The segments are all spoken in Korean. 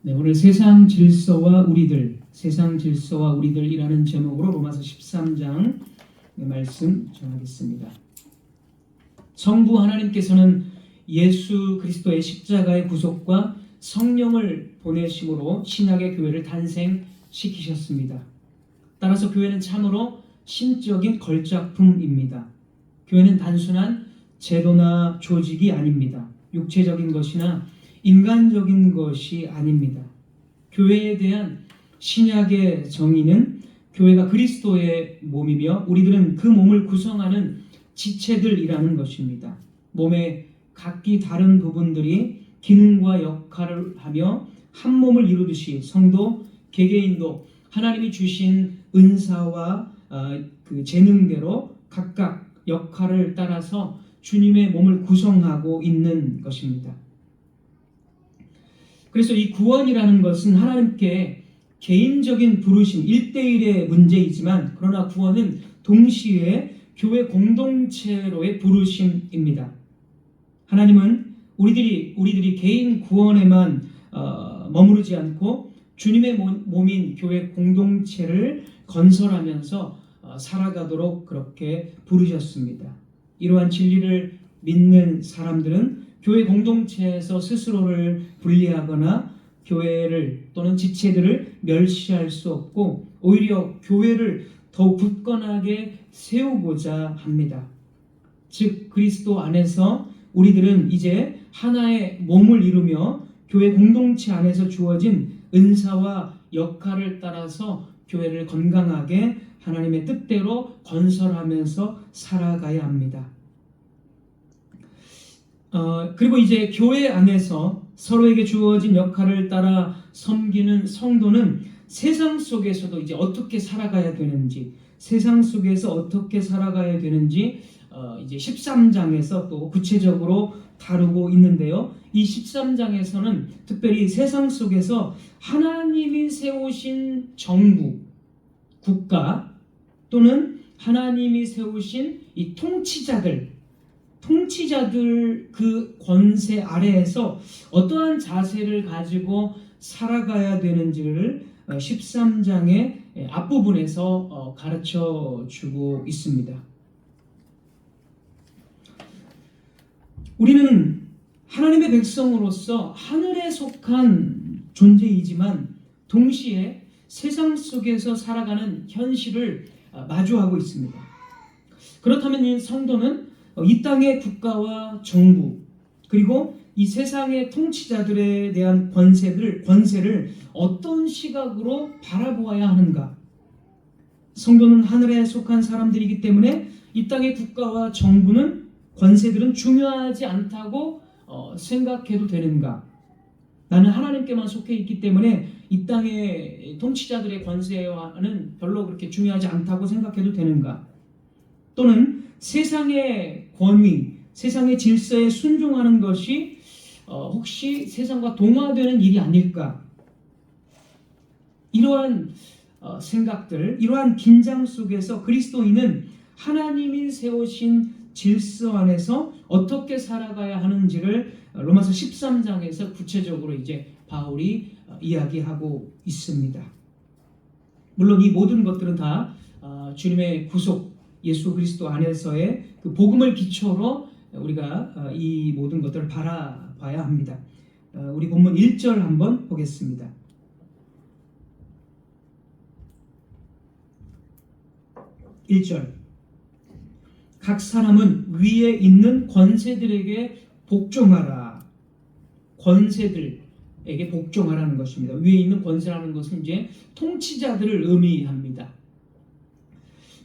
네, 오늘 세상 질서와 우리들이라는 제목으로 로마서 13장 말씀 전하겠습니다. 성부 하나님께서는 예수 그리스도의 십자가의 구속과 성령을 보내심으로 신약의 교회를 탄생시키셨습니다. 따라서 교회는 참으로 신적인 걸작품입니다. 교회는 단순한 제도나 조직이 아닙니다. 육체적인 것이나 인간적인 것이 아닙니다. 교회에 대한 신약의 정의는 교회가 그리스도의 몸이며 우리들은 그 몸을 구성하는 지체들이라는 것입니다. 몸의 각기 다른 부분들이 기능과 역할을 하며 한 몸을 이루듯이 성도, 개개인도 하나님이 주신 은사와 그 재능대로 각각 역할을 따라서 주님의 몸을 구성하고 있는 것입니다. 그래서 이 구원이라는 것은 하나님께 개인적인 부르심 1대1의 문제이지만 그러나 구원은 동시에 교회 공동체로의 부르심입니다. 하나님은 우리들이 개인 구원에만 머무르지 않고 주님의 몸인 교회 공동체를 건설하면서 살아가도록 그렇게 부르셨습니다. 이러한 진리를 믿는 사람들은 교회 공동체에서 스스로를 분리하거나 교회를 또는 지체들을 멸시할 수 없고 오히려 교회를 더욱 굳건하게 세우고자 합니다. 즉 그리스도 안에서 우리들은 이제 하나의 몸을 이루며 교회 공동체 안에서 주어진 은사와 역할을 따라서 교회를 건강하게 하나님의 뜻대로 건설하면서 살아가야 합니다. 그리고 이제 교회 안에서 서로에게 주어진 역할을 따라 섬기는 성도는 세상 속에서도 이제 어떻게 살아가야 되는지, 세상 속에서 어떻게 살아가야 되는지 이제 13장에서 또 구체적으로 다루고 있는데요. 이 13장에서는 특별히 세상 속에서 하나님이 세우신 정부, 국가 또는 하나님이 세우신 이 통치자들 그 권세 아래에서 어떠한 자세를 가지고 살아가야 되는지를 13장의 앞부분에서 가르쳐 주고 있습니다. 우리는 하나님의 백성으로서 하늘에 속한 존재이지만 동시에 세상 속에서 살아가는 현실을 마주하고 있습니다. 그렇다면 이 성도는 이 땅의 국가와 정부 그리고 이 세상의 통치자들에 대한 권세를 어떤 시각으로 바라보아야 하는가? 성도는 하늘에 속한 사람들이기 때문에 이 땅의 국가와 정부는 권세들은 중요하지 않다고 생각해도 되는가? 나는 하나님께만 속해 있기 때문에 이 땅의 통치자들의 권세와는 별로 그렇게 중요하지 않다고 생각해도 되는가? 또는 세상의 권위, 세상의 질서에 순종하는 것이 혹시 세상과 동화되는 일이 아닐까? 이러한 생각들, 이러한 긴장 속에서 그리스도인은 하나님이 세우신 질서 안에서 어떻게 살아가야 하는지를 로마서 13장에서 구체적으로 이제 바울이 이야기하고 있습니다. 물론 이 모든 것들은 다 주님의 구속 예수 그리스도 안에서의 그 복음을 기초로 우리가 이 모든 것들을 바라봐야 합니다. 우리 본문 1절 한번 보겠습니다. 1절 각 사람은 위에 있는 권세들에게 복종하라. 권세들에게 복종하라는 것입니다. 위에 있는 권세라는 것은 이제 통치자들을 의미합니다.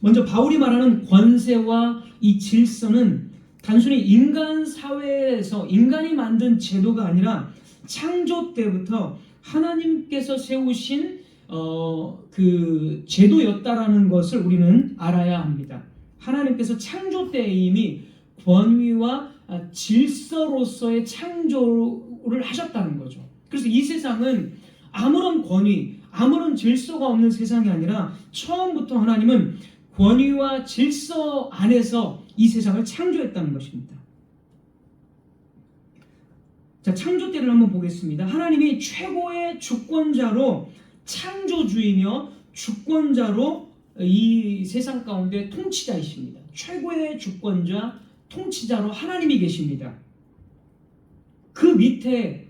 먼저 바울이 말하는 권세와 이 질서는 단순히 인간 사회에서 인간이 만든 제도가 아니라 창조 때부터 하나님께서 세우신 그 제도였다라는 것을 우리는 알아야 합니다. 하나님께서 창조 때 이미 권위와 질서로서의 창조를 하셨다는 거죠. 그래서 이 세상은 아무런 권위, 아무런 질서가 없는 세상이 아니라 처음부터 하나님은 권위와 질서 안에서 이 세상을 창조했다는 것입니다. 자, 창조 때를 한번 보겠습니다. 하나님이 최고의 주권자로 창조주이며 주권자로 이 세상 가운데 통치자이십니다. 최고의 주권자, 통치자로 하나님이 계십니다. 그 밑에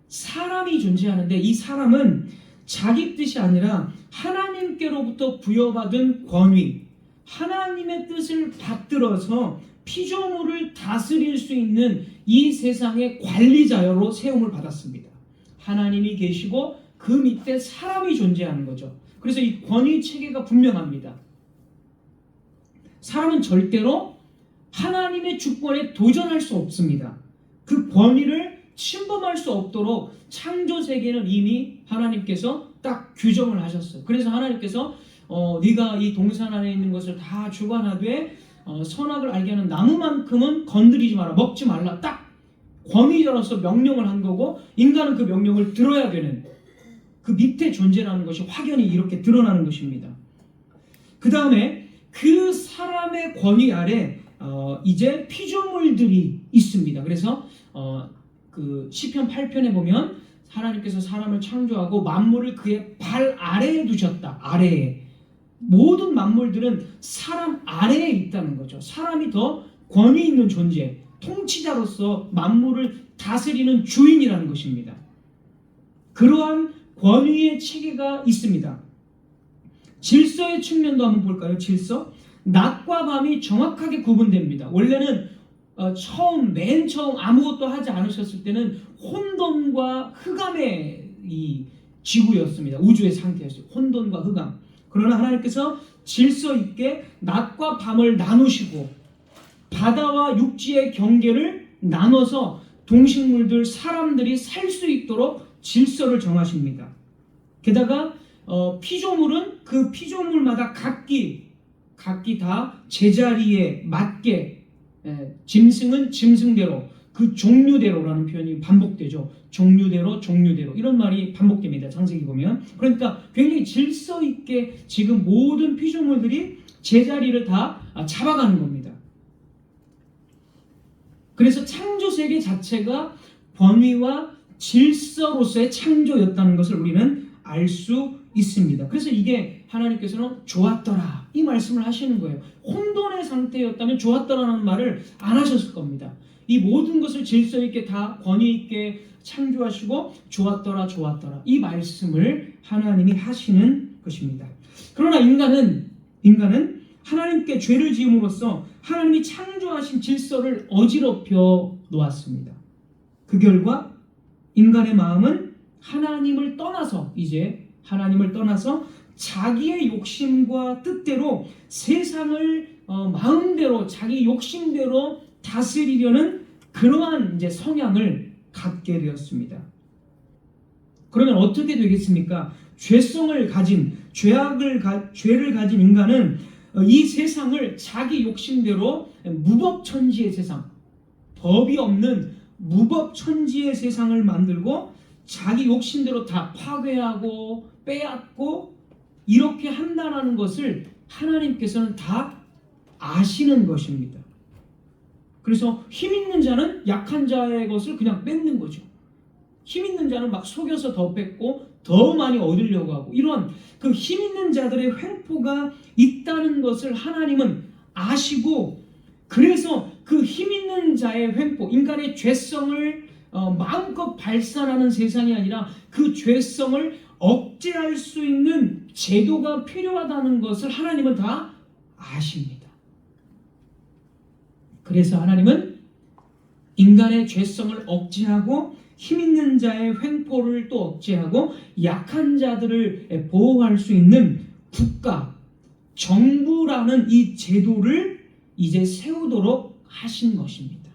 사람이 존재하는데 이 사람은 자기 뜻이 아니라 하나님께로부터 부여받은 권위, 하나님의 뜻을 받들어서 피조물을 다스릴 수 있는 이 세상의 관리자로 세움을 받았습니다. 하나님이 계시고 그 밑에 사람이 존재하는 거죠. 그래서 이 권위 체계가 분명합니다. 사람은 절대로 하나님의 주권에 도전할 수 없습니다. 그 권위를 침범할 수 없도록 창조 세계는 이미 하나님께서 딱 규정을 하셨어요. 그래서 하나님께서 네가 이 동산 안에 있는 것을 다 주관하되 선악을 알게 하는 나무만큼은 건드리지 마라, 먹지 말라, 딱 권위자로서 명령을 한 거고, 인간은 그 명령을 들어야 되는 그 밑에 존재라는 것이 확연히 이렇게 드러나는 것입니다. 그 다음에 그 사람의 권위 아래 이제 피조물들이 있습니다. 그래서 그 시편 8편에 보면 하나님께서 사람을 창조하고 만물을 그의 발 아래에 두셨다. 아래에. 모든 만물들은 사람 아래에 있다는 거죠. 사람이 더 권위 있는 존재, 통치자로서 만물을 다스리는 주인이라는 것입니다. 그러한 권위의 체계가 있습니다. 질서의 측면도 한번 볼까요? 질서. 낮과 밤이 정확하게 구분됩니다. 원래는 맨 처음 아무것도 하지 않으셨을 때는 혼돈과 흑암의 이 지구였습니다. 우주의 상태였어요. 혼돈과 흑암. 그러나 하나님께서 질서 있게 낮과 밤을 나누시고 바다와 육지의 경계를 나눠서 동식물들, 사람들이 살 수 있도록 질서를 정하십니다. 게다가 피조물은 그 피조물마다 각기 다 제자리에 맞게, 짐승은 짐승대로, 그 종류대로라는 표현이 반복되죠. 종류대로 이런 말이 반복됩니다. 창세기 보면. 그러니까 굉장히 질서 있게 지금 모든 피조물들이 제자리를 다 잡아가는 겁니다. 그래서 창조 세계 자체가 권위와 질서로서의 창조였다는 것을 우리는 알 수 있습니다. 그래서 이게 하나님께서는 좋았더라 이 말씀을 하시는 거예요. 혼돈의 상태였다면 좋았더라는 말을 안 하셨을 겁니다. 이 모든 것을 질서 있게 다 권위 있게 창조하시고 좋았더라 이 말씀을 하나님이 하시는 것입니다. 그러나 인간은 하나님께 죄를 지음으로써 하나님이 창조하신 질서를 어지럽혀 놓았습니다. 그 결과 인간의 마음은 하나님을 떠나서 자기의 욕심과 뜻대로 세상을 마음대로 자기 욕심대로 다스리려는 그러한 이제 성향을 갖게 되었습니다. 그러면 어떻게 되겠습니까? 죄를 가진 인간은 이 세상을 자기 욕심대로 무법천지의 세상, 법이 없는 무법천지의 세상을 만들고 자기 욕심대로 다 파괴하고 빼앗고 이렇게 한다는 것을 하나님께서는 다 아시는 것입니다. 그래서 힘 있는 자는 약한 자의 것을 그냥 뺏는 거죠. 힘 있는 자는 막 속여서 더 뺏고 더 많이 얻으려고 하고, 이런 그 힘 있는 자들의 횡포가 있다는 것을 하나님은 아시고, 그래서 그 힘 있는 자의 횡포, 인간의 죄성을 마음껏 발산하는 세상이 아니라 그 죄성을 억제할 수 있는 제도가 필요하다는 것을 하나님은 다 아십니다. 그래서 하나님은 인간의 죄성을 억제하고 힘 있는 자의 횡포를 또 억제하고 약한 자들을 보호할 수 있는 국가, 정부라는 이 제도를 이제 세우도록 하신 것입니다.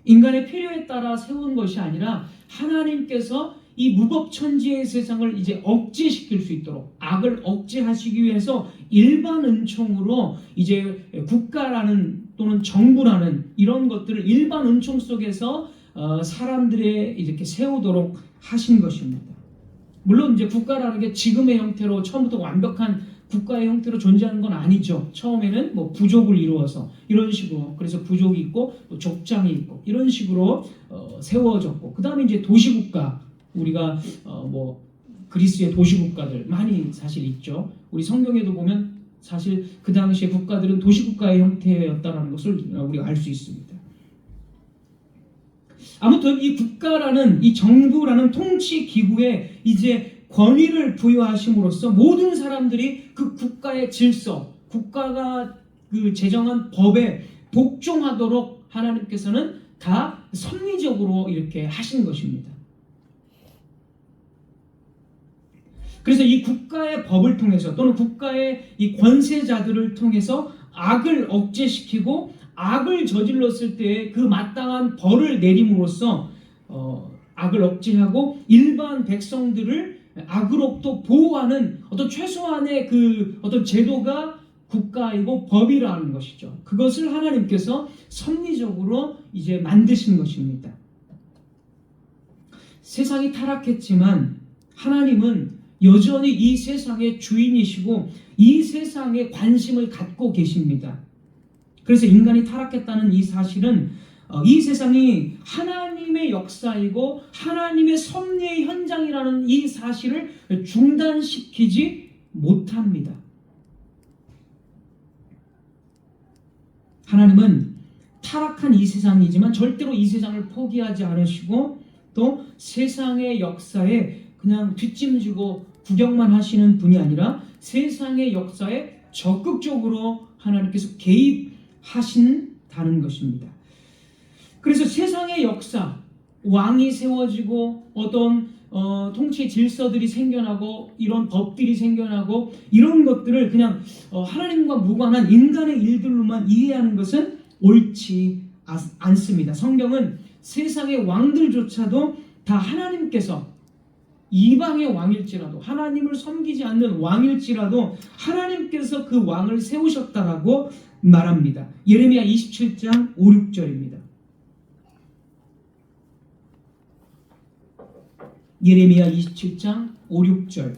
인간의 필요에 따라 세운 것이 아니라 하나님께서 이 무법천지의 세상을 이제 억제시킬 수 있도록, 악을 억제하시기 위해서 일반 은총으로 이제 국가라는 또는 정부라는 이런 것들을 일반 은총 속에서 사람들의 이렇게 세우도록 하신 것입니다. 물론 이제 국가라는 게 지금의 형태로 처음부터 완벽한 국가의 형태로 존재하는 건 아니죠. 처음에는 뭐 부족을 이루어서 이런 식으로, 그래서 부족이 있고 또 족장이 있고 이런 식으로 세워졌고, 그 다음에 이제 도시국가, 우리가 뭐 그리스의 도시국가들 많이 사실 있죠. 우리 성경에도 보면 사실 그 당시의 국가들은 도시국가의 형태였다는 것을 우리가 알 수 있습니다. 아무튼 이 국가라는, 이 정부라는 통치 기구에 이제 권위를 부여하심으로써 모든 사람들이 그 국가의 질서, 국가가 그 제정한 법에 복종하도록 하나님께서는 다 섭리적으로 이렇게 하신 것입니다. 그래서 이 국가의 법을 통해서, 또는 국가의 이 권세자들을 통해서 악을 억제시키고 악을 저질렀을 때 그 마땅한 벌을 내림으로써 악을 억제하고 일반 백성들을 악으로부터 보호하는 어떤 최소한의 그 어떤 제도가 국가이고 법이라는 것이죠. 그것을 하나님께서 섭리적으로 이제 만드신 것입니다. 세상이 타락했지만 하나님은 여전히 이 세상의 주인이시고 이 세상에 관심을 갖고 계십니다. 그래서 인간이 타락했다는 이 사실은 이 세상이 하나님의 역사이고 하나님의 섭리의 현장이라는 이 사실을 중단시키지 못합니다. 하나님은 타락한 이 세상이지만 절대로 이 세상을 포기하지 않으시고, 또 세상의 역사에 그냥 뒷짐지고 구경만 하시는 분이 아니라 세상의 역사에 적극적으로 하나님께서 개입하신다는 것입니다. 그래서 세상의 역사, 왕이 세워지고 어떤 통치 질서들이 생겨나고 이런 법들이 생겨나고 이런 것들을 그냥 하나님과 무관한 인간의 일들로만 이해하는 것은 옳지 않습니다. 성경은 세상의 왕들조차도 다 하나님께서, 이방의 왕일지라도, 하나님을 섬기지 않는 왕일지라도 하나님께서 그 왕을 세우셨다라고 말합니다. 예레미야 27장 5, 6절입니다. 예레미야 27장 5, 6절.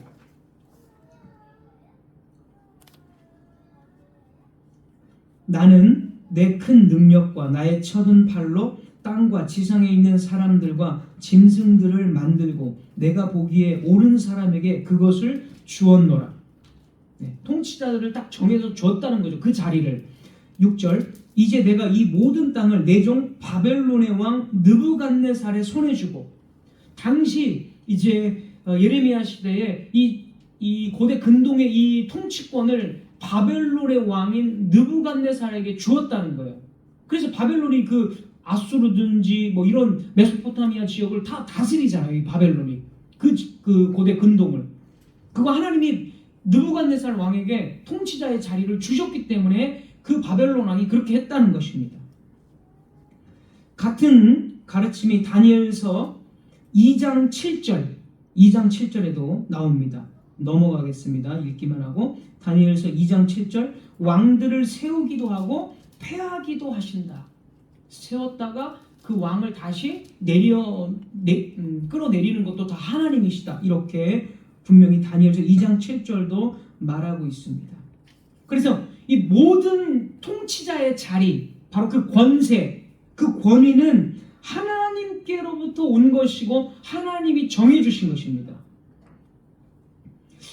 나는 내 큰 능력과 나의 쳐든 팔로 땅과 지상에 있는 사람들과 짐승들을 만들고 내가 보기에 옳은 사람에게 그것을 주었노라. 통치자들을 딱 정해서 줬다는 거죠. 그 자리를. 6절. 이제 내가 이 모든 땅을 내 종 바벨론의 왕 느부갓네살의 손에 주고, 당시 이제 예레미야 시대에 이 고대 근동의 이 통치권을 바벨론의 왕인 느부갓네살에게 주었다는 거예요. 그래서 바벨론이 그 아수르든지 뭐 이런 메소포타미아 지역을 다 다스리잖아요. 이 바벨론이 그 고대 근동을. 그거 하나님이 느부갓네살 왕에게 통치자의 자리를 주셨기 때문에 그 바벨론 왕이 그렇게 했다는 것입니다. 같은 가르침이 다니엘서 2장 7절에도 나옵니다. 넘어가겠습니다. 읽기만 하고. 다니엘서 2장 7절. 왕들을 세우기도 하고 하신다. 세웠다가 그 왕을 다시 끌어내리는 것도 다 하나님이시다. 이렇게 분명히 다니엘서 2장 7절도 말하고 있습니다. 그래서 이 모든 통치자의 자리, 바로 그 권세, 그 권위는 하나님께로부터 온 것이고 하나님이 정해주신 것입니다.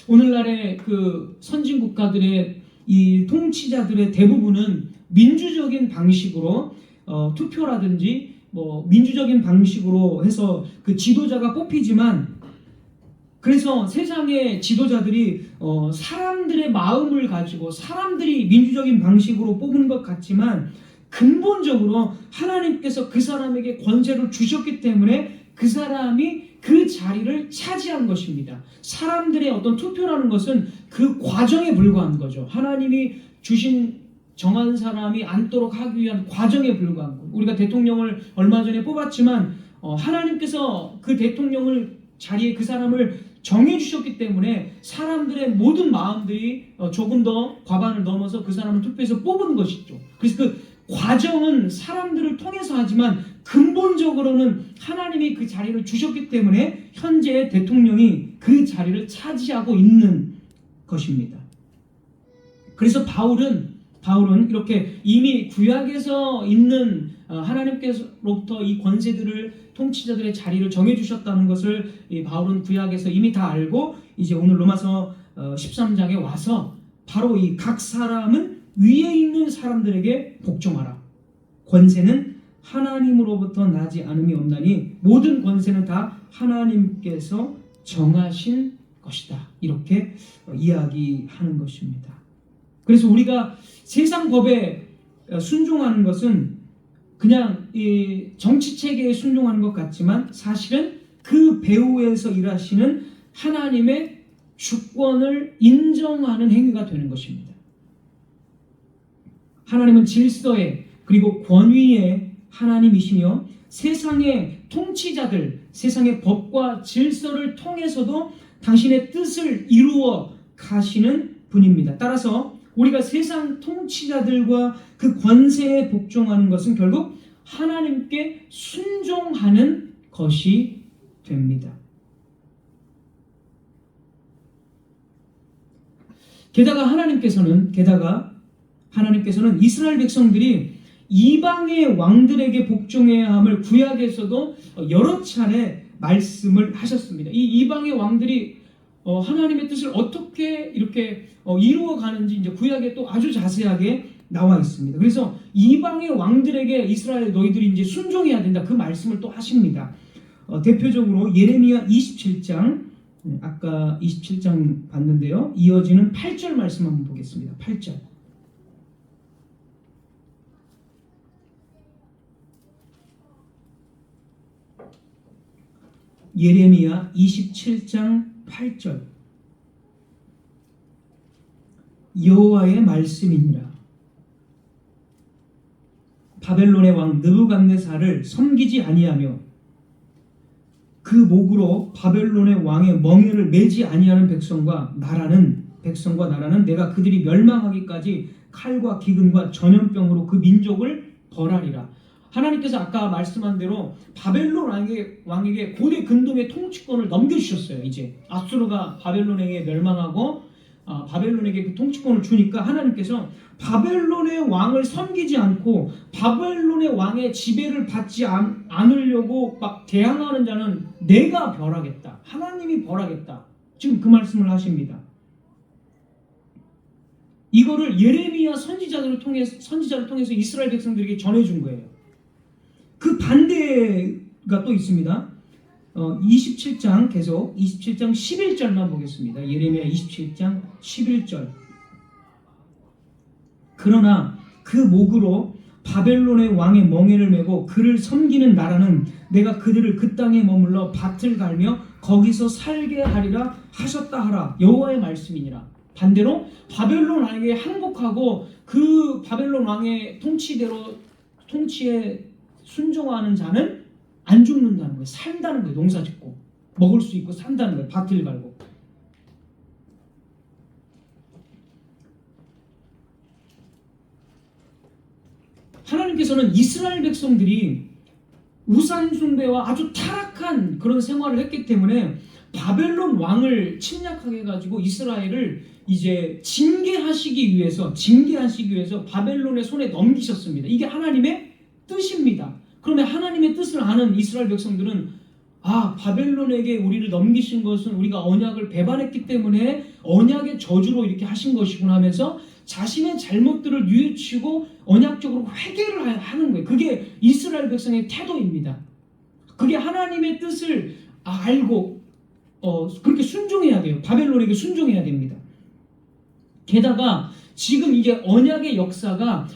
오늘날의 그 선진 국가들의 이 통치자들의 대부분은 민주적인 방식으로 투표라든지 뭐 민주적인 방식으로 해서 그 지도자가 뽑히지만, 그래서 세상의 지도자들이 사람들의 마음을 가지고 사람들이 민주적인 방식으로 뽑은 것 같지만 근본적으로 하나님께서 그 사람에게 권세를 주셨기 때문에 그 사람이 그 자리를 차지한 것입니다. 사람들의 어떤 투표라는 것은 그 과정에 불과한 거죠. 하나님이 주신 정한 사람이 앉도록 하기 위한 과정에 불과한 것. 우리가 대통령을 얼마 전에 뽑았지만 하나님께서 그 대통령을 자리에 그 사람을 정해주셨기 때문에 사람들의 모든 마음들이 조금 더 과반을 넘어서 그 사람을 투표해서 뽑은 것이죠. 그래서 그 과정은 사람들을 통해서 하지만 근본적으로는 하나님이 그 자리를 주셨기 때문에 현재 대통령이 그 자리를 차지하고 있는 것입니다. 그래서 바울은 이렇게 이미 구약에서 있는 하나님께로부터 이 권세들을 통치자들의 자리를 정해주셨다는 것을 바울은 구약에서 이미 다 알고 이제 오늘 로마서 13장에 와서 바로 이 각 사람은 위에 있는 사람들에게 복종하라. 권세는 하나님으로부터 나지 않음이 없나니 모든 권세는 다 하나님께서 정하신 것이다. 이렇게 이야기하는 것입니다. 그래서 우리가 세상 법에 순종하는 것은 그냥 이 정치 체계에 순종하는 것 같지만 사실은 그 배후에서 일하시는 하나님의 주권을 인정하는 행위가 되는 것입니다. 하나님은 질서의 그리고 권위의 하나님이시며 세상의 통치자들, 세상의 법과 질서를 통해서도 당신의 뜻을 이루어 가시는 분입니다. 따라서 우리가 세상 통치자들과 그 권세에 복종하는 것은 결국 하나님께 순종하는 것이 됩니다. 게다가 하나님께서는 이스라엘 백성들이 이방의 왕들에게 복종해야 함을 구약에서도 여러 차례 말씀을 하셨습니다. 이 이방의 왕들이 하나님의 뜻을 어떻게 이렇게 이루어가는지 이제 구약에 또 아주 자세하게 나와 있습니다. 그래서 이방의 왕들에게 이스라엘 너희들이 이제 순종해야 된다 그 말씀을 또 하십니다. 대표적으로 예레미야 27장 아까 27장 봤는데요. 이어지는 8절 말씀 한번 보겠습니다. 8절. 예레미야 27장 8절. 여호와의 말씀이니라. 바벨론의 왕 느부갓네살을 섬기지 아니하며 그 목으로 바벨론의 왕의 멍에를 매지 아니하는 백성과 나라는 내가 그들이 멸망하기까지 칼과 기근과 전염병으로 그 민족을 벌하리라. 하나님께서 아까 말씀한 대로 바벨론 왕에게 고대 근동의 통치권을 넘겨주셨어요. 이제 아수르가 바벨론에게 멸망하고 바벨론에게 그 통치권을 주니까 하나님께서 바벨론의 왕을 섬기지 않고 바벨론의 왕의 지배를 받지 않으려고 막 대항하는 자는 내가 벌하겠다. 하나님이 벌하겠다. 지금 그 말씀을 하십니다. 이거를 예레미야 선지자를 통해서 이스라엘 백성들에게 전해준 거예요. 그 반대가 또 있습니다. 27장 계속 27장 11절만 보겠습니다. 예레미야 27장 11절. 그러나 그 목으로 바벨론의 왕의 멍에를 메고 그를 섬기는 나라는 내가 그들을 그 땅에 머물러 밭을 갈며 거기서 살게 하리라 하셨다 하라. 여호와의 말씀이니라. 반대로 바벨론 왕에게 항복하고 그 바벨론 왕의 통치에 순종하는 자는 안 죽는다는 거예요. 산다는 거예요. 농사 짓고 먹을 수 있고 산다는 거예요. 밭을 갈고. 하나님께서는 이스라엘 백성들이 우상 숭배와 아주 타락한 그런 생활을 했기 때문에 바벨론 왕을 침략하게 해가지고 이스라엘을 이제 징계하시기 위해서 바벨론의 손에 넘기셨습니다. 이게 하나님의 뜻입니다. 그런데 하나님의 뜻을 아는 이스라엘 백성들은 바벨론에게 우리를 넘기신 것은 우리가 언약을 배반했기 때문에 언약의 저주로 이렇게 하신 것이구나 하면서 자신의 잘못들을 뉘우치고 언약적으로 회개를 하는 거예요. 그게 이스라엘 백성의 태도입니다. 그게 하나님의 뜻을 알고 그렇게 순종해야 돼요. 바벨론에게 순종해야 됩니다. 게다가 지금 이게 언약의 역사가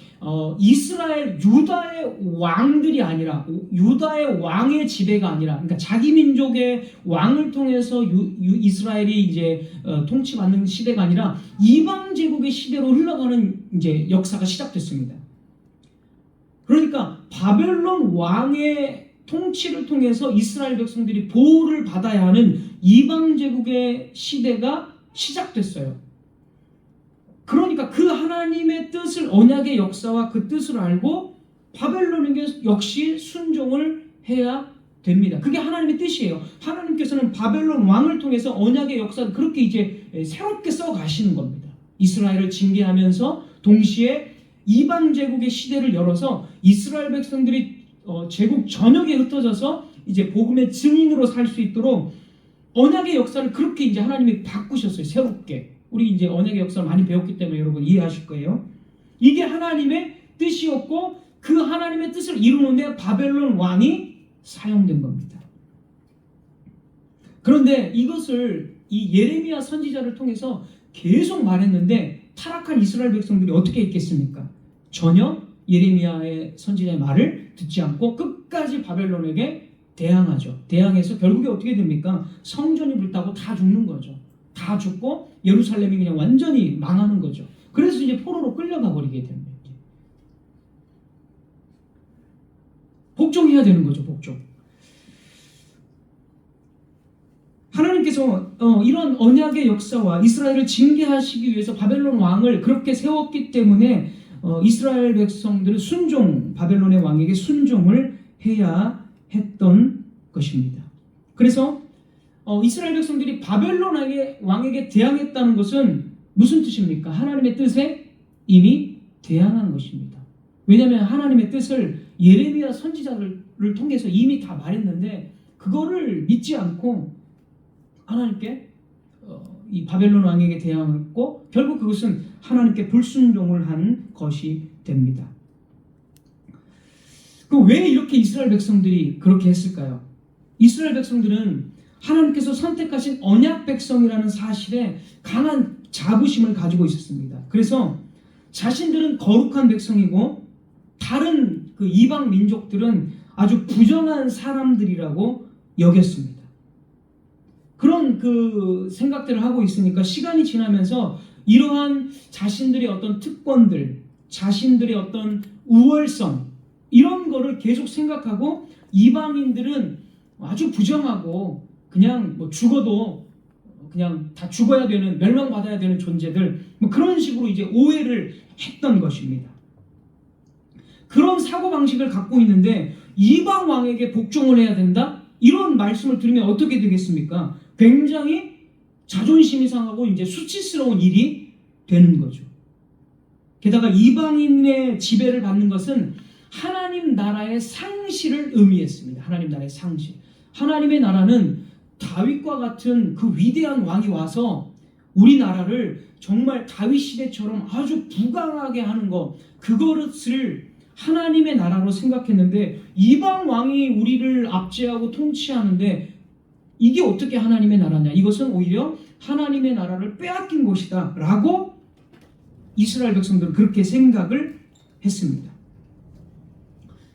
이스라엘 유다의 왕들이 아니라 유다의 왕의 지배가 아니라 그러니까 자기 민족의 왕을 통해서 이스라엘이 이제 통치받는 시대가 아니라 이방 제국의 시대로 흘러가는 이제 역사가 시작됐습니다. 그러니까 바벨론 왕의 통치를 통해서 이스라엘 백성들이 보호를 받아야 하는 이방 제국의 시대가 시작됐어요. 그러니까 그 하나님의 뜻을 언약의 역사와 그 뜻을 알고 바벨론에게 역시 순종을 해야 됩니다. 그게 하나님의 뜻이에요. 하나님께서는 바벨론 왕을 통해서 언약의 역사를 그렇게 이제 새롭게 써 가시는 겁니다. 이스라엘을 징계하면서 동시에 이방 제국의 시대를 열어서 이스라엘 백성들이 제국 전역에 흩어져서 이제 복음의 증인으로 살 수 있도록 언약의 역사를 그렇게 이제 하나님이 바꾸셨어요. 새롭게. 우리 이제 언약의 역사를 많이 배웠기 때문에 여러분 이해하실 거예요. 이게 하나님의 뜻이었고 그 하나님의 뜻을 이루는데 바벨론 왕이 사용된 겁니다. 그런데 이것을 이 예레미야 선지자를 통해서 계속 말했는데 타락한 이스라엘 백성들이 어떻게 했겠습니까? 전혀 예레미야의 선지자의 말을 듣지 않고 끝까지 바벨론에게 대항하죠. 대항해서 결국에 어떻게 됩니까? 성전이 불타고 다 죽는 거죠. 다 죽고 예루살렘이 그냥 완전히 망하는 거죠. 그래서 이제 포로로 끌려가 버리게 됩니다. 복종해야 되는 거죠. 복종. 하나님께서 이런 언약의 역사와 이스라엘을 징계하시기 위해서 바벨론 왕을 그렇게 세웠기 때문에 이스라엘 백성들은 바벨론의 왕에게 순종을 해야 했던 것입니다. 그래서 이스라엘 백성들이 바벨론 왕에게 대항했다는 것은 무슨 뜻입니까? 하나님의 뜻에 이미 대항한 것입니다. 왜냐하면 하나님의 뜻을 예레미야 선지자를 통해서 이미 다 말했는데 그거를 믿지 않고 하나님께 이 바벨론 왕에게 대항했고 결국 그것은 하나님께 불순종을 한 것이 됩니다. 그럼 왜 이렇게 이스라엘 백성들이 그렇게 했을까요? 이스라엘 백성들은 하나님께서 선택하신 언약 백성이라는 사실에 강한 자부심을 가지고 있었습니다. 그래서 자신들은 거룩한 백성이고 다른 그 이방 민족들은 아주 부정한 사람들이라고 여겼습니다. 그런 그 생각들을 하고 있으니까 시간이 지나면서 이러한 자신들의 어떤 특권들, 자신들의 어떤 우월성 이런 거를 계속 생각하고 이방인들은 아주 부정하고 그냥 뭐 죽어도 그냥 다 죽어야 되는 멸망받아야 되는 존재들 뭐 그런 식으로 이제 오해를 했던 것입니다. 그런 사고방식을 갖고 있는데 이방 왕에게 복종을 해야 된다? 이런 말씀을 들으면 어떻게 되겠습니까? 굉장히 자존심이 상하고 이제 수치스러운 일이 되는 거죠. 게다가 이방인의 지배를 받는 것은 하나님 나라의 상실을 의미했습니다. 하나님 나라의 상실. 하나님의 나라는 다윗과 같은 그 위대한 왕이 와서 우리나라를 정말 다윗 시대처럼 아주 부강하게 하는 것, 그것을 하나님의 나라로 생각했는데 이방 왕이 우리를 압제하고 통치하는데 이게 어떻게 하나님의 나라냐? 이것은 오히려 하나님의 나라를 빼앗긴 것이다 라고 이스라엘 백성들은 그렇게 생각을 했습니다.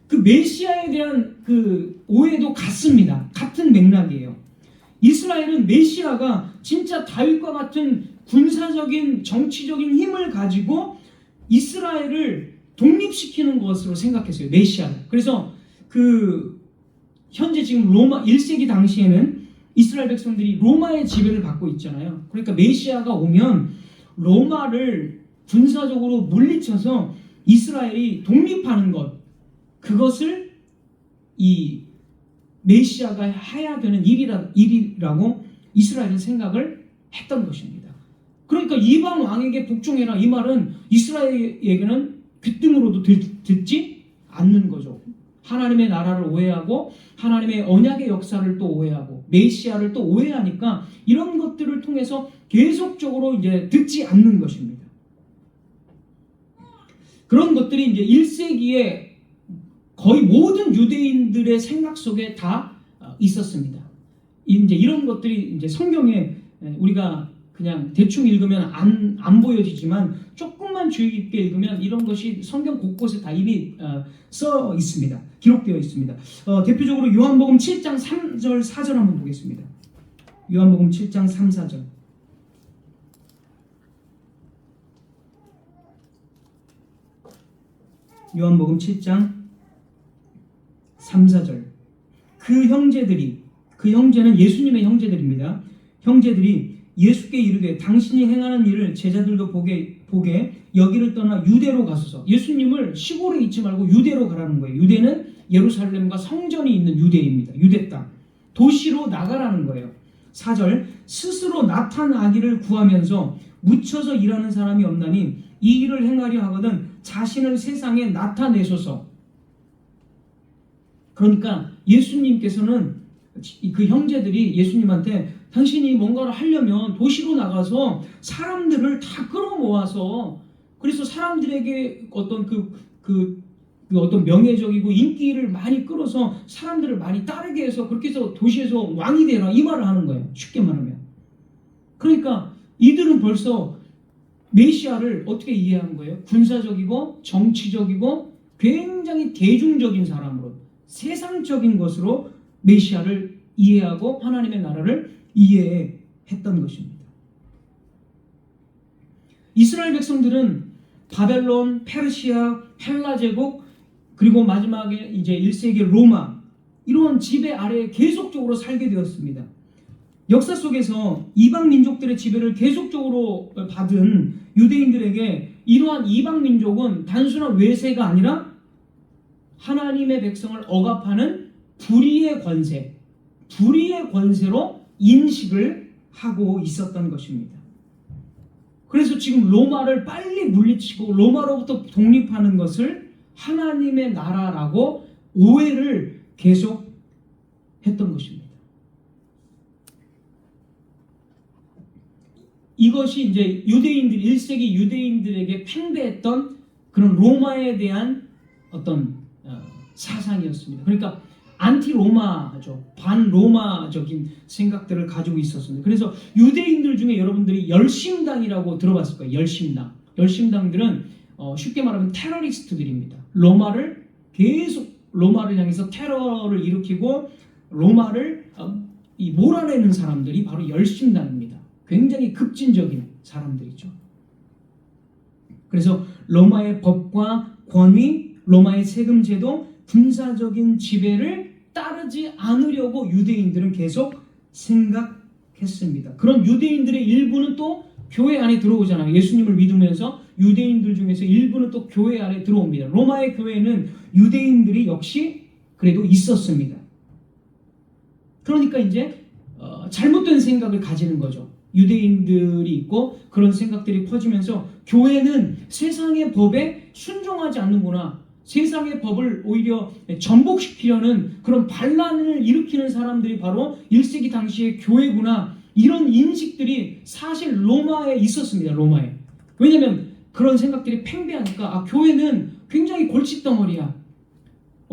그 메시아에 대한 그 오해도 같습니다. 같은 맥락이에요. 이스라엘은 메시아가 진짜 다윗과 같은 군사적인 정치적인 힘을 가지고 이스라엘을 독립시키는 것으로 생각했어요. 메시아를. 그래서 그 현재 지금 로마 1세기 당시에는 이스라엘 백성들이 로마의 지배를 받고 있잖아요. 그러니까 메시아가 오면 로마를 군사적으로 물리쳐서 이스라엘이 독립하는 것, 그것을 이 메시아가 해야 되는 일이라고 이스라엘은 생각을 했던 것입니다. 그러니까 이방 왕에게 복종해라 이 말은 이스라엘에게는 귓등으로도 듣지 않는 거죠. 하나님의 나라를 오해하고 하나님의 언약의 역사를 또 오해하고 메시아를 또 오해하니까 이런 것들을 통해서 계속적으로 이제 듣지 않는 것입니다. 그런 것들이 이제 1세기에 거의 모든 유대인들의 생각 속에 다 있었습니다. 이제 이런 것들이 이제 성경에 우리가 그냥 대충 읽으면 안 보여지지만 조금만 주의 깊게 읽으면 이런 것이 성경 곳곳에 다 이미 써 있습니다. 기록되어 있습니다. 대표적으로 요한복음 7장 3절 4절 한번 보겠습니다. 요한복음 7장 3, 4절. 요한복음 7장 3, 4절. 그 형제는 예수님의 형제들입니다. 형제들이 예수께 이르되 당신이 행하는 일을 제자들도 보게 여기를 떠나 유대로 가소서. 예수님을 시골에 있지 말고 유대로 가라는 거예요. 유대는 예루살렘과 성전이 있는 유대입니다. 유대 땅. 도시로 나가라는 거예요. 4절. 스스로 나타나기를 구하면서 묻혀서 일하는 사람이 없나니 이 일을 행하려 하거든 자신을 세상에 나타내소서. 그러니까 예수님께서는 그 형제들이 예수님한테 당신이 뭔가를 하려면 도시로 나가서 사람들을 다 끌어모아서 그래서 사람들에게 어떤 어떤 명예적이고 인기를 많이 끌어서 사람들을 많이 따르게 해서 그렇게 해서 도시에서 왕이 되라 이 말을 하는 거예요. 쉽게 말하면. 그러니까 이들은 벌써 메시아를 어떻게 이해하는 거예요? 군사적이고 정치적이고 굉장히 대중적인 사람으로 세상적인 것으로 메시아를 이해하고 하나님의 나라를 이해했던 것입니다. 이스라엘 백성들은 바벨론, 페르시아, 헬라 제국 그리고 마지막에 이제 1세기 로마 이런 지배 아래에 계속적으로 살게 되었습니다. 역사 속에서 이방 민족들의 지배를 계속적으로 받은 유대인들에게 이러한 이방 민족은 단순한 외세가 아니라 하나님의 백성을 억압하는 불의의 권세로 인식을 하고 있었던 것입니다. 그래서 지금 로마를 빨리 물리치고 로마로부터 독립하는 것을 하나님의 나라라고 오해를 계속 했던 것입니다. 이것이 이제 유대인들 1세기 유대인들에게 팽배했던 그런 로마에 대한 어떤 사상이었습니다. 그러니까 안티로마죠. 반로마적인 생각들을 가지고 있었습니다. 그래서 유대인들 중에 여러분들이 열심당이라고 들어봤을 거예요. 열심당. 열심당들은 쉽게 말하면 테러리스트들입니다. 로마를 향해서 테러를 일으키고 로마를 몰아내는 사람들이 바로 열심당입니다. 굉장히 급진적인 사람들이죠. 그래서 로마의 법과 권위, 로마의 세금 제도, 군사적인 지배를 따르지 않으려고 유대인들은 계속 생각했습니다. 그런 유대인들의 일부는 또 교회 안에 들어오잖아요. 예수님을 믿으면서 유대인들 중에서 일부는 또 교회 안에 들어옵니다. 로마의 교회는 유대인들이 역시 그래도 있었습니다. 그러니까 이제 잘못된 생각을 가지는 거죠. 유대인들이 있고 그런 생각들이 퍼지면서 교회는 세상의 법에 순종하지 않는구나. 세상의 법을 오히려 전복시키려는 그런 반란을 일으키는 사람들이 바로 1세기 당시의 교회구나. 이런 인식들이 사실 로마에 있었습니다. 로마에. 왜냐하면 그런 생각들이 팽배하니까 교회는 굉장히 골칫덩어리야.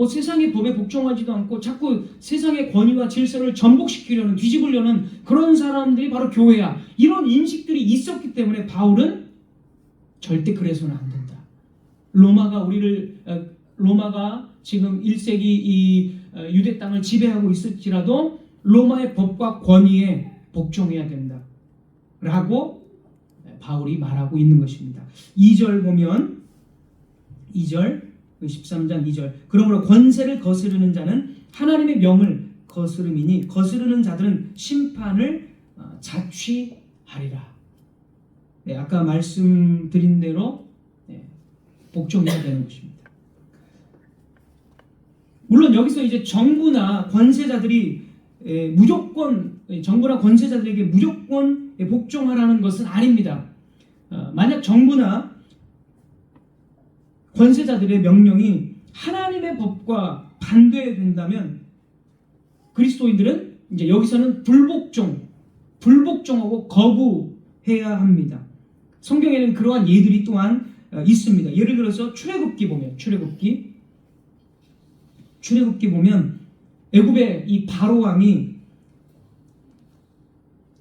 세상의 법에 복종하지도 않고 자꾸 세상의 권위와 질서를 전복시키려는 뒤집으려는 그런 사람들이 바로 교회야. 이런 인식들이 있었기 때문에 바울은 절대 그래서는 안 된다. 로마가 지금 1세기 이 유대 땅을 지배하고 있을지라도 로마의 법과 권위에 복종해야 된다. 라고 바울이 말하고 있는 것입니다. 2절 보면 2절 13장 2절 그러므로 권세를 거스르는 자는 하나님의 명을 거스름이니 거스르는 자들은 심판을 자취하리라. 네, 아까 말씀드린 대로 복종해야 되는 것입니다. 물론 여기서 이제 정부나 권세자들에게 무조건 복종하라는 것은 아닙니다. 만약 정부나 권세자들의 명령이 하나님의 법과 반대된다면 그리스도인들은 이제 여기서는 불복종하고 거부해야 합니다. 성경에는 그러한 예들이 또한 있습니다. 예를 들어서 출애굽기 보면 애굽의 이 바로 왕이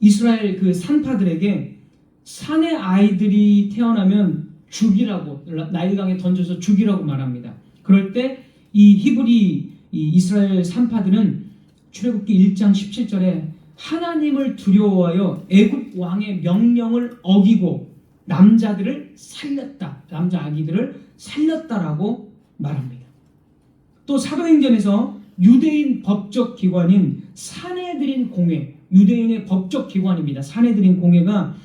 이스라엘 그 산파들에게 산의 아이들이 태어나면 죽이라고 나일강에 던져서 죽이라고 말합니다. 그럴 때 이 이스라엘 산파들은 출애굽기 1장 17절에 하나님을 두려워하여 애굽 왕의 명령을 어기고 남자 아기들을 살렸다라고 말합니다. 또 사도행전에서 유대인 법적 기관인 사내드린 공회, 유대인의 법적 기관입니다. 사내드린 공회가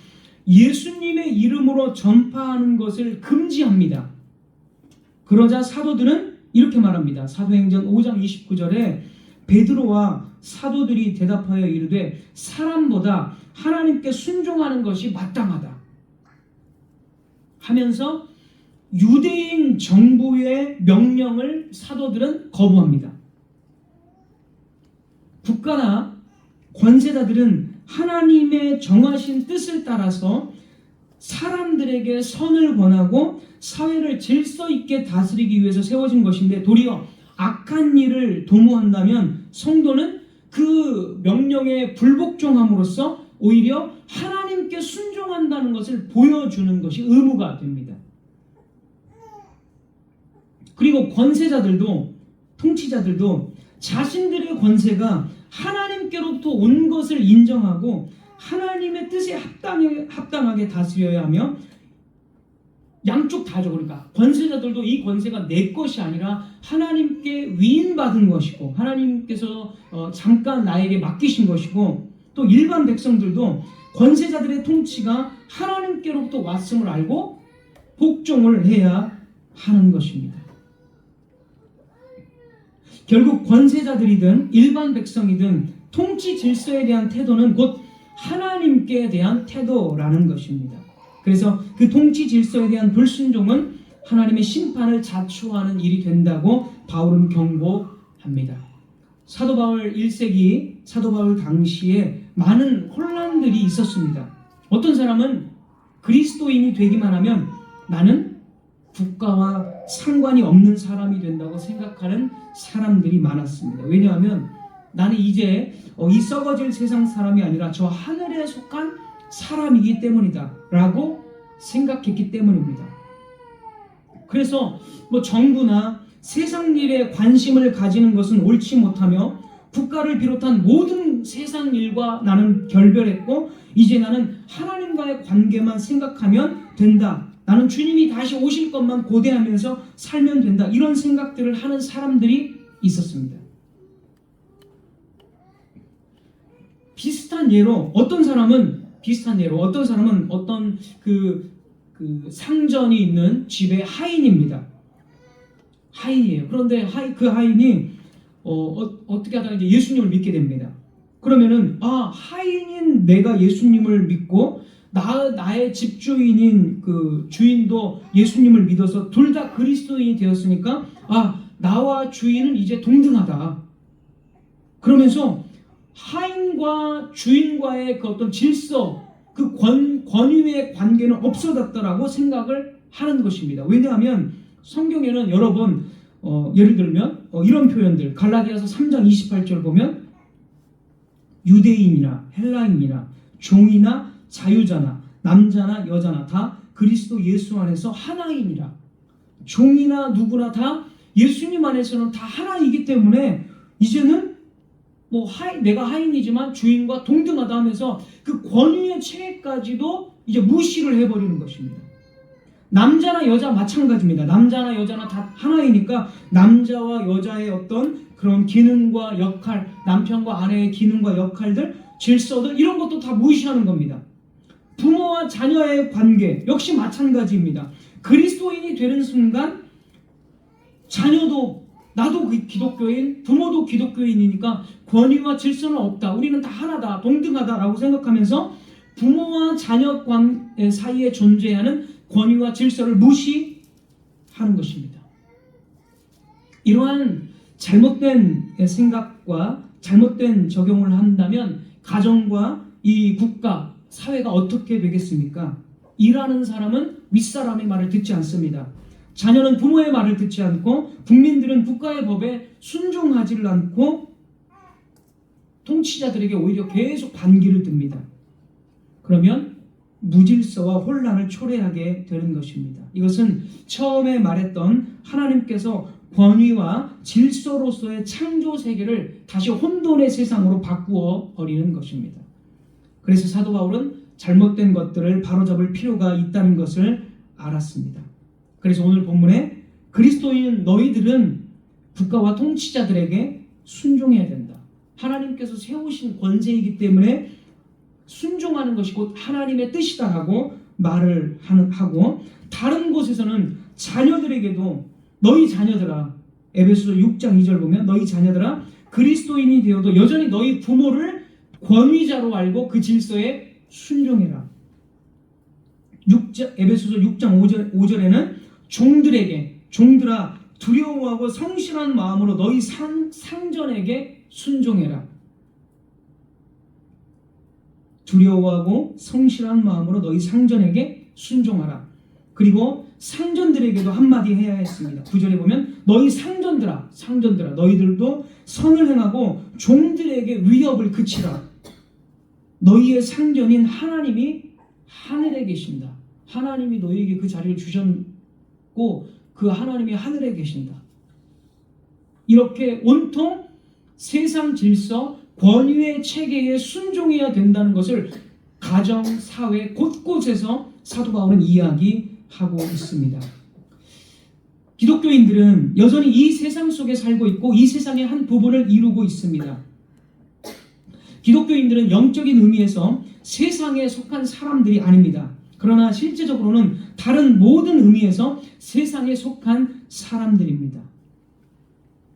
예수님의 이름으로 전파하는 것을 금지합니다. 그러자 사도들은 이렇게 말합니다. 사도행전 5장 29절에 베드로와 사도들이 대답하여 이르되 사람보다 하나님께 순종하는 것이 마땅하다. 하면서 유대인 정부의 명령을 사도들은 거부합니다. 국가나 권세자들은 하나님의 정하신 뜻을 따라서 사람들에게 선을 권하고 사회를 질서 있게 다스리기 위해서 세워진 것인데, 도리어 악한 일을 도모한다면 성도는 그 명령에 불복종함으로써 오히려 하나님께 순종한다는 것을 보여주는 것이 의무가 됩니다. 그리고 권세자들도, 통치자들도 자신들의 권세가 하나님께로부터 온 것을 인정하고 하나님의 뜻에 합당하게 다스려야 하며, 양쪽 다죠. 그러니까 권세자들도 이 권세가 내 것이 아니라 하나님께 위임받은 것이고 하나님께서 잠깐 나에게 맡기신 것이고, 또 일반 백성들도 권세자들의 통치가 하나님께로부터 왔음을 알고 복종을 해야 하는 것입니다. 결국 권세자들이든 일반 백성이든 통치 질서에 대한 태도는 곧 하나님께 대한 태도라는 것입니다. 그래서 그 통치 질서에 대한 불순종은 하나님의 심판을 자초하는 일이 된다고 바울은 경고합니다. 사도 바울 1세기 사도 바울 당시에 많은 혼란들이 있었습니다. 어떤 사람은 그리스도인이 되기만 하면 나는 국가와 상관이 없는 사람이 된다고 생각하는 사람들이 많았습니다. 왜냐하면 나는 이제 이 썩어질 세상 사람이 아니라 저 하늘에 속한 사람이기 때문이다 라고 생각했기 때문입니다. 그래서 정부나 세상 일에 관심을 가지는 것은 옳지 못하며 국가를 비롯한 모든 세상 일과 나는 결별했고 이제 나는 하나님과의 관계만 생각하면 된다. 나는 주님이 다시 오실 것만 고대하면서 살면 된다. 이런 생각들을 하는 사람들이 있었습니다. 비슷한 예로 어떤 사람은 어떤 그 상전이 있는 집의 하인입니다. 하인이에요. 그런데 그 하인이 어떻게 하다가 이제 예수님을 믿게 됩니다. 그러면은 하인인 내가 예수님을 믿고 나의 집주인인 그 주인도 예수님을 믿어서 둘 다 그리스도인이 되었으니까 나와 주인은 이제 동등하다. 그러면서 하인과 주인과의 그 어떤 질서, 그 권위의 관계는 없어졌다라고 생각을 하는 것입니다. 왜냐하면 성경에는 여러 번 예를 들면 이런 표현들, 갈라디아서 3장 28절 보면 유대인이나 헬라인이나 종이나 자유자나 남자나 여자나 다 그리스도 예수 안에서 하나이니라. 종이나 누구나 다 예수님 안에서는 다 하나이기 때문에 이제는 내가 하인이지만 주인과 동등하다 하면서 그 권위의 체계까지도 이제 무시를 해버리는 것입니다. 남자나 여자 마찬가지입니다. 남자나 여자나 다 하나이니까 남자와 여자의 어떤 그런 기능과 역할, 남편과 아내의 기능과 역할들, 질서들 이런 것도 다 무시하는 겁니다. 부모와 자녀의 관계 역시 마찬가지입니다. 그리스도인이 되는 순간 자녀도 나도 기독교인, 부모도 기독교인이니까 권위와 질서는 없다. 우리는 다 하나다, 동등하다라고 생각하면서 부모와 자녀 사이에 존재하는 권위와 질서를 무시하는 것입니다. 이러한 잘못된 생각과 잘못된 적용을 한다면 가정과 이 국가, 사회가 어떻게 되겠습니까? 일하는 사람은 윗사람의 말을 듣지 않습니다. 자녀는 부모의 말을 듣지 않고 국민들은 국가의 법에 순종하지를 않고 통치자들에게 오히려 계속 반기를 듭니다. 그러면 무질서와 혼란을 초래하게 되는 것입니다. 이것은 처음에 말했던 하나님께서 권위와 질서로서의 창조 세계를 다시 혼돈의 세상으로 바꾸어 버리는 것입니다. 그래서 사도 바울은 잘못된 것들을 바로잡을 필요가 있다는 것을 알았습니다. 그래서 오늘 본문에 그리스도인 너희들은 국가와 통치자들에게 순종해야 된다. 하나님께서 세우신 권세이기 때문에 순종하는 것이 곧 하나님의 뜻이다라고 말을 하고, 다른 곳에서는 자녀들에게도 너희 자녀들아, 에베소서 6장 2절 보면 너희 자녀들아 그리스도인이 되어도 여전히 너희 부모를 권위자로 알고 그 질서에 순종해라. 에베소서 6장 5절에는 종들아 두려워하고 성실한 마음으로 너희 상전에게 순종해라. 두려워하고 성실한 마음으로 너희 상전에게 순종하라. 그리고 상전들에게도 한마디 해야 했습니다. 9절에 보면 너희 상전들아 너희들도 선을 행하고 종들에게 위협을 그치라. 너희의 상전인 하나님이 하늘에 계신다. 하나님이 너희에게 그 자리를 주셨고 그 하나님이 하늘에 계신다. 이렇게 온통 세상 질서, 권위의 체계에 순종해야 된다는 것을 가정, 사회 곳곳에서 사도 바울은 이야기하고 있습니다. 기독교인들은 여전히 이 세상 속에 살고 있고 이 세상의 한 부분을 이루고 있습니다. 기독교인들은 영적인 의미에서 세상에 속한 사람들이 아닙니다. 그러나 실제적으로는 다른 모든 의미에서 세상에 속한 사람들입니다.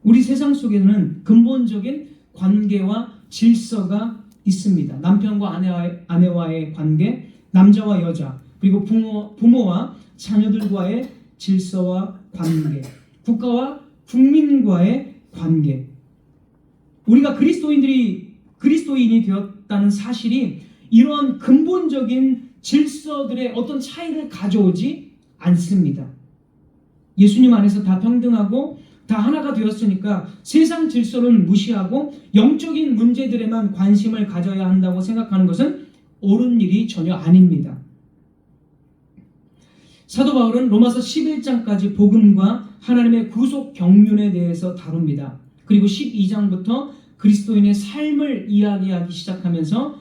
우리 세상 속에는 근본적인 관계와 질서가 있습니다. 남편과 아내와의 관계, 남자와 여자, 그리고 부모와 자녀들과의 질서와 관계, 국가와 국민과의 관계. 우리가 그리스도인이 되었다는 사실이 이런 근본적인 질서들의 어떤 차이를 가져오지 않습니다. 예수님 안에서 다 평등하고 다 하나가 되었으니까 세상 질서를 무시하고 영적인 문제들에만 관심을 가져야 한다고 생각하는 것은 옳은 일이 전혀 아닙니다. 사도 바울은 로마서 11장까지 복음과 하나님의 구속 경륜에 대해서 다룹니다. 그리고 12장부터 그리스도인의 삶을 이야기하기 시작하면서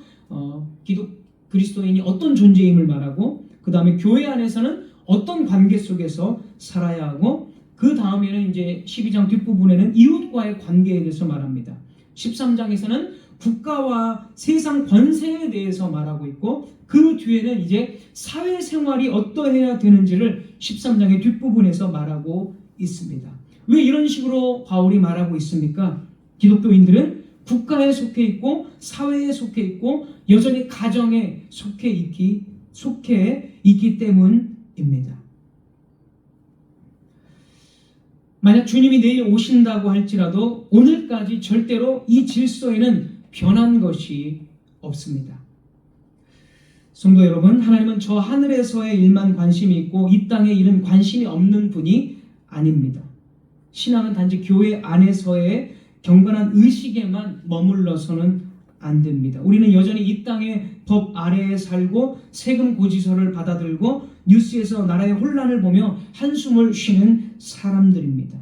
그리스도인이 어떤 존재임을 말하고 그 다음에 교회 안에서는 어떤 관계 속에서 살아야 하고 그 다음에는 이제 12장 뒷부분에는 이웃과의 관계에 대해서 말합니다. 13장에서는 국가와 세상 권세에 대해서 말하고 있고 그 뒤에는 이제 사회생활이 어떠해야 되는지를 13장의 뒷부분에서 말하고 있습니다. 왜 이런 식으로 바울이 말하고 있습니까? 기독교인들은 국가에 속해 있고 사회에 속해 있고 여전히 가정에 속해 있기 때문입니다. 만약 주님이 내일 오신다고 할지라도 오늘까지 절대로 이 질서에는 변한 것이 없습니다. 성도 여러분, 하나님은 저 하늘에서의 일만 관심이 있고 이 땅의 일은 관심이 없는 분이 아닙니다. 신앙은 단지 교회 안에서의 경건한 의식에만 머물러서는 안 됩니다. 우리는 여전히 이 땅의 법 아래에 살고 세금 고지서를 받아들고 뉴스에서 나라의 혼란을 보며 한숨을 쉬는 사람들입니다.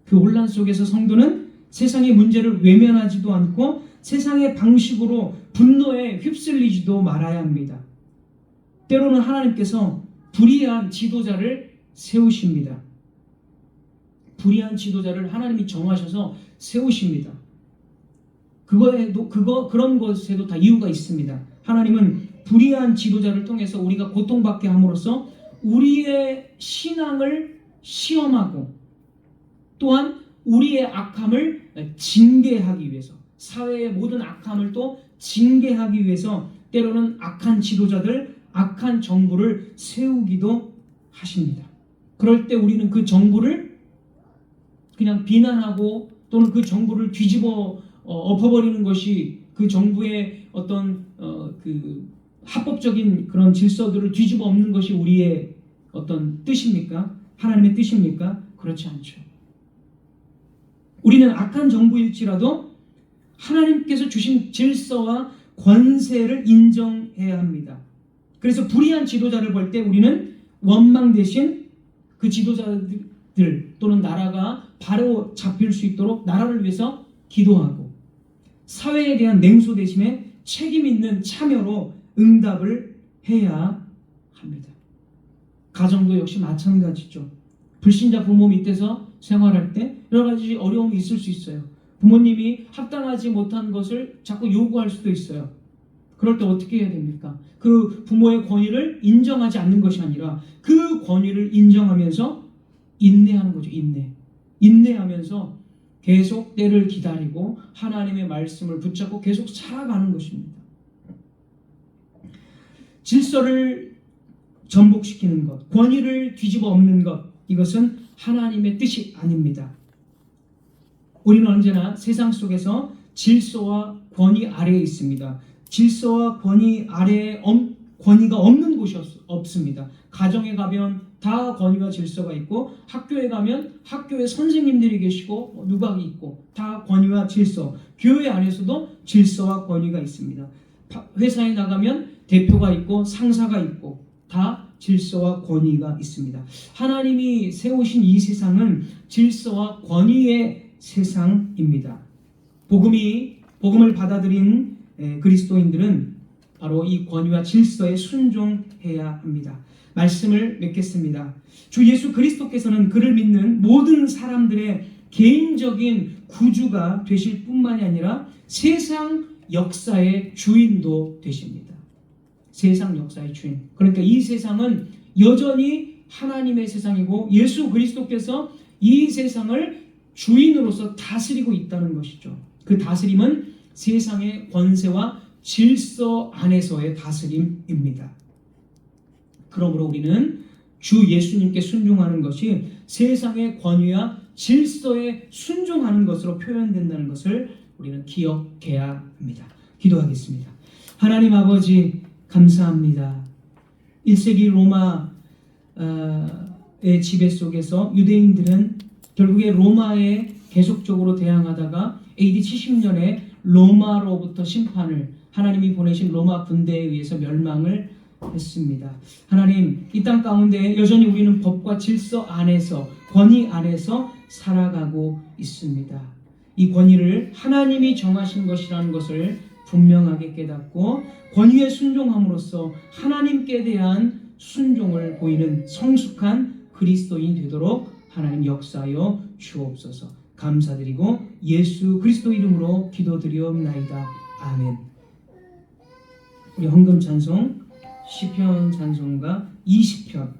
그 혼란 속에서 성도는 세상의 문제를 외면하지도 않고 세상의 방식으로 분노에 휩쓸리지도 말아야 합니다. 때로는 하나님께서 불의한 지도자를 세우십니다. 불의한 지도자를 하나님이 정하셔서 세우십니다. 그런 것에도 다 이유가 있습니다. 하나님은 불의한 지도자를 통해서 우리가 고통받게 함으로써 우리의 신앙을 시험하고 또한 우리의 악함을 징계하기 위해서 사회의 모든 악함을 또 징계하기 위해서 때로는 악한 지도자들, 악한 정부를 세우기도 하십니다. 그럴 때 우리는 그 정부를 그냥 비난하고 또는 그 정부를 뒤집어 엎어버리는 것이 그 정부의 어떤 그 합법적인 그런 질서들을 뒤집어 엎는 것이 우리의 어떤 뜻입니까? 하나님의 뜻입니까? 그렇지 않죠. 우리는 악한 정부일지라도 하나님께서 주신 질서와 권세를 인정해야 합니다. 그래서 불의한 지도자를 볼 때 우리는 원망 대신 그 지도자들 또는 나라가 바로 잡힐 수 있도록 나라를 위해서 기도하고 사회에 대한 냉소 대신에 책임 있는 참여로 응답을 해야 합니다. 가정도 역시 마찬가지죠. 불신자 부모 밑에서 생활할 때 여러 가지 어려움이 있을 수 있어요. 부모님이 합당하지 못한 것을 자꾸 요구할 수도 있어요. 그럴 때 어떻게 해야 됩니까? 그 부모의 권위를 인정하지 않는 것이 아니라 그 권위를 인정하면서 인내하는 거죠. 인내하면서 계속 때를 기다리고 하나님의 말씀을 붙잡고 계속 살아가는 것입니다. 전복시키는 것, 권위를 뒤집어 엎는 것, 이것은 하나님의 뜻이 아닙니다. 우리는 언제나 세상 속에서 질서와 권위 아래에 있습니다. 질서와 권위 아래에 권위가 없는 곳이 없습니다. 가정에 가면 다 권위와 질서가 있고, 학교에 가면 학교에 선생님들이 계시고 누가 있고 다 권위와 질서, 교회 안에서도 질서와 권위가 있습니다. 회사에 나가면 대표가 있고 상사가 있고 다 질서와 권위가 있습니다. 하나님이 세우신 이 세상은 질서와 권위의 세상입니다. 복음을 받아들인 그리스도인들은 바로 이 권위와 질서에 순종해야 합니다. 말씀을 맺겠습니다. 주 예수 그리스도께서는 그를 믿는 모든 사람들의 개인적인 구주가 되실 뿐만이 아니라 세상 역사의 주인도 되십니다. 세상 역사의 주인. 그러니까 이 세상은 여전히 하나님의 세상이고 예수 그리스도께서 이 세상을 주인으로서 다스리고 있다는 것이죠. 그 다스림은 세상의 권세와 질서 안에서의 다스림입니다. 그러므로 우리는 주 예수님께 순종하는 것이 세상의 권위와 질서에 순종하는 것으로 표현된다는 것을 우리는 기억해야 합니다. 기도하겠습니다. 하나님 아버지, 감사합니다. 1세기 로마의 지배 속에서 유대인들은 결국에 로마에 계속적으로 대항하다가 AD 70년에 로마로부터 심판을, 하나님이 보내신 로마 군대에 의해서 멸망을 했습니다. 하나님, 이 땅 가운데 여전히 우리는 법과 질서 안에서, 권위 안에서 살아가고 있습니다. 이 권위를 하나님이 정하신 것이라는 것을 분명하게 깨닫고 권위에 순종함으로써 하나님께 대한 순종을 보이는 성숙한 그리스도인 되도록 하나님 역사하여 주옵소서. 감사드리고 예수 그리스도 이름으로 기도드리옵나이다. 아멘. 우리 헌금 찬송 시편 찬송가 20편